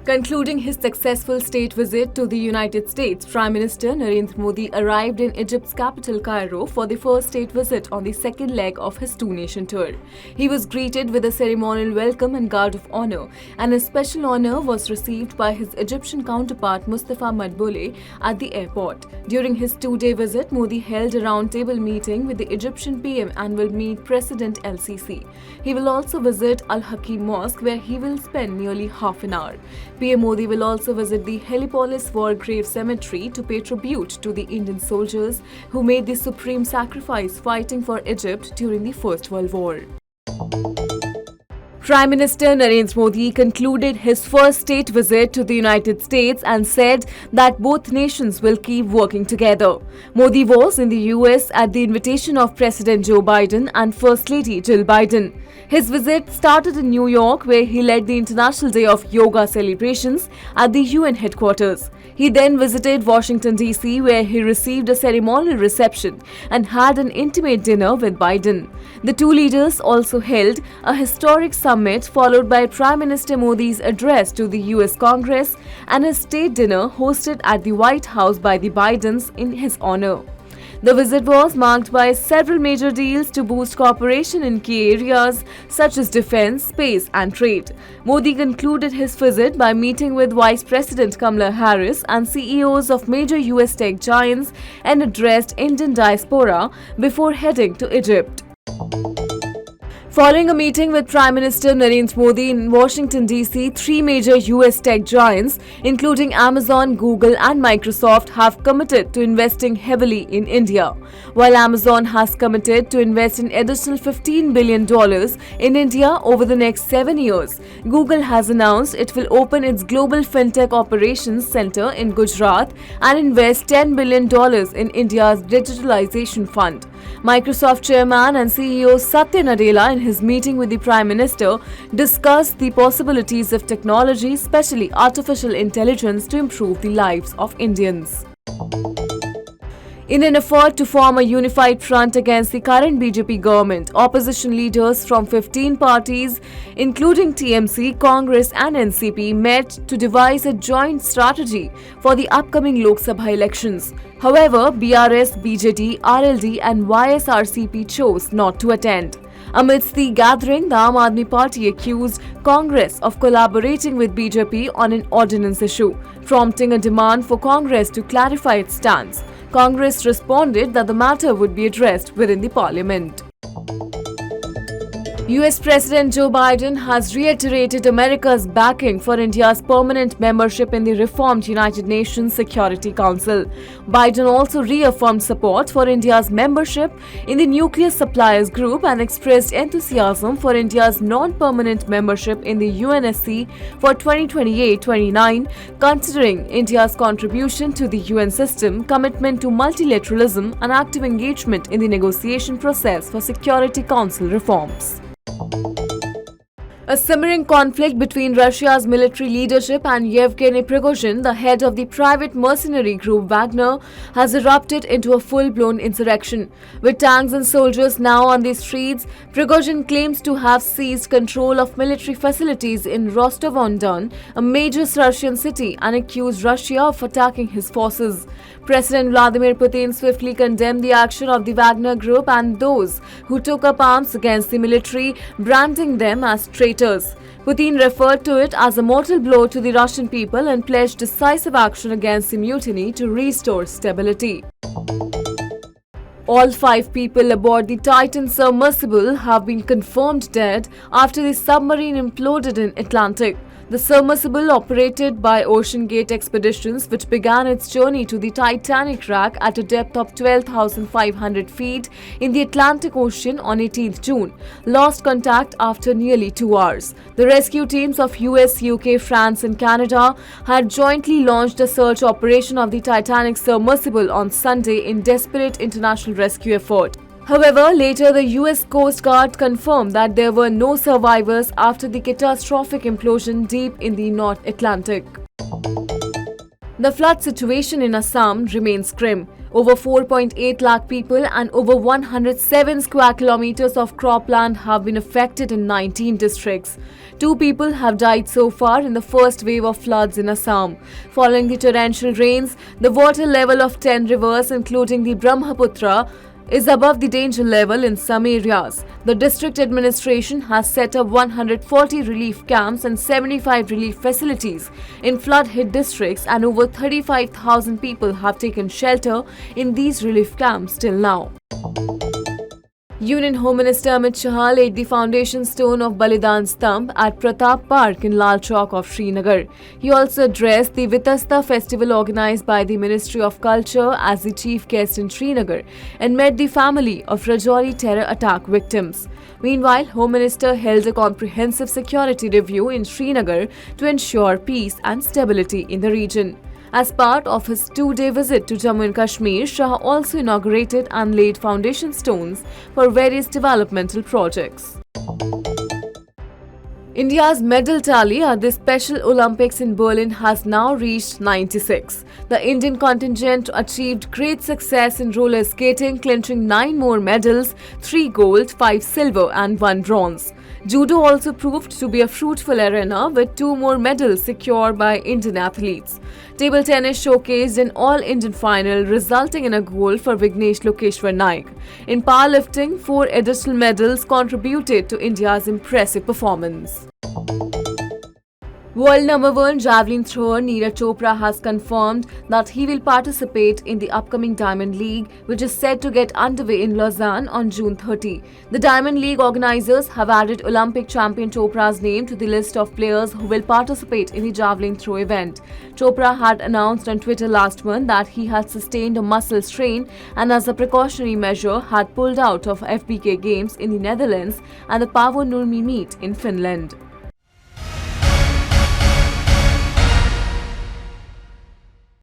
Concluding his successful state visit to the United States, Prime Minister Narendra Modi arrived in Egypt's capital Cairo for the first state visit on the second leg of his two-nation tour. He was greeted with a ceremonial welcome and guard of honor, and a special honor was received by his Egyptian counterpart Mustafa Madboulle at the airport. During his two-day visit, Modi held a roundtable meeting with the Egyptian PM and will meet President LCC. He will also visit Al-Hakim Mosque, where he will spend nearly half an hour. PM Modi will also visit the Heliopolis War Grave Cemetery to pay tribute to the Indian soldiers who made the supreme sacrifice fighting for Egypt during the First World War. Prime Minister Narendra Modi concluded his first state visit to the United States and said that both nations will keep working together. Modi was in the US at the invitation of President Joe Biden and First Lady Jill Biden. His visit started in New York, where he led the International Day of Yoga celebrations at the UN headquarters. He then visited Washington, D.C., where he received a ceremonial reception and had an intimate dinner with Biden. The two leaders also held a historic summit, followed by Prime Minister Modi's address to the US Congress and a state dinner hosted at the White House by the Bidens in his honor. The visit was marked by several major deals to boost cooperation in key areas such as defense, space, and trade. Modi concluded his visit by meeting with Vice President Kamala Harris and CEOs of major US tech giants and addressed Indian diaspora before heading to Egypt. Following a meeting with Prime Minister Narendra Modi in Washington, D.C., three major US tech giants, including Amazon, Google, and Microsoft, have committed to investing heavily in India. While Amazon has committed to invest an additional $15 billion in India over the next 7 years, Google has announced it will open its Global FinTech Operations Center in Gujarat and invest $10 billion in India's digitalization fund. Microsoft chairman and CEO Satya Nadella, in his meeting with the Prime Minister, discussed the possibilities of technology, especially artificial intelligence, to improve the lives of Indians. In an effort to form a unified front against the current BJP government, opposition leaders from 15 parties, including TMC, Congress and NCP, met to devise a joint strategy for the upcoming Lok Sabha elections. However, BRS, BJD, RLD and YSRCP chose not to attend. Amidst the gathering, the Aam Aadmi Party accused Congress of collaborating with BJP on an ordinance issue, prompting a demand for Congress to clarify its stance. Congress responded that the matter would be addressed within the parliament. US President Joe Biden has reiterated America's backing for India's permanent membership in the reformed United Nations Security Council. Biden also reaffirmed support for India's membership in the Nuclear Suppliers Group and expressed enthusiasm for India's non-permanent membership in the UNSC for 2028-29, considering India's contribution to the UN system, commitment to multilateralism, and active engagement in the negotiation process for Security Council reforms. A simmering conflict between Russia's military leadership and Yevgeny Prigozhin, the head of the private mercenary group Wagner, has erupted into a full-blown insurrection. With tanks and soldiers now on the streets, Prigozhin claims to have seized control of military facilities in Rostov-on-Don, a major Russian city, and accused Russia of attacking his forces. President Vladimir Putin swiftly condemned the action of the Wagner group and those who took up arms against the military, branding them as traitors. Putin referred to it as a mortal blow to the Russian people and pledged decisive action against the mutiny to restore stability. All 5 people aboard the Titan submersible have been confirmed dead after the submarine imploded in Atlantic. The submersible, operated by OceanGate Expeditions, which began its journey to the Titanic wreck at a depth of 12,500 feet in the Atlantic Ocean on 18th June, lost contact after nearly 2 hours. The rescue teams of US, UK, France and Canada had jointly launched a search operation of the Titanic submersible on Sunday in desperate international rescue effort. However, later the US Coast Guard confirmed that there were no survivors after the catastrophic implosion deep in the North Atlantic. The flood situation in Assam remains grim. Over 4.8 lakh people and over 107 square kilometers of cropland have been affected in 19 districts. 2 people have died so far in the first wave of floods in Assam. Following the torrential rains, the water level of 10 rivers, including the Brahmaputra, is above the danger level in some areas. The district administration has set up 140 relief camps and 75 relief facilities in flood-hit districts, and over 35,000 people have taken shelter in these relief camps till now. Union Home Minister Amit Shah laid the foundation stone of Balidan Stamp at Pratap Park in Lal Chowk of Srinagar. He also addressed the Vitasta festival organized by the Ministry of Culture as the chief guest in Srinagar and met the family of Rajouri terror attack victims. Meanwhile, Home Minister held a comprehensive security review in Srinagar to ensure peace and stability in the region. As part of his 2-day visit to Jammu and Kashmir, Shah also inaugurated and laid foundation stones for various developmental projects. India's medal tally at the Special Olympics in Berlin has now reached 96. The Indian contingent achieved great success in roller skating, clinching 9 more medals, 3 gold, 5 silver and 1 bronze. Judo also proved to be a fruitful arena with 2 more medals secured by Indian athletes. Table tennis showcased an all-Indian final, resulting in a gold for Vignesh Lokeshwar Naik. In powerlifting, 4 additional medals contributed to India's impressive performance. World number 1 javelin thrower Neeraj Chopra has confirmed that he will participate in the upcoming Diamond League, which is set to get underway in Lausanne on June 30. The Diamond League organizers have added Olympic champion Chopra's name to the list of players who will participate in the javelin throw event. Chopra had announced on Twitter last month that he had sustained a muscle strain and, as a precautionary measure, had pulled out of FBK Games in the Netherlands and the Paavo Nurmi meet in Finland.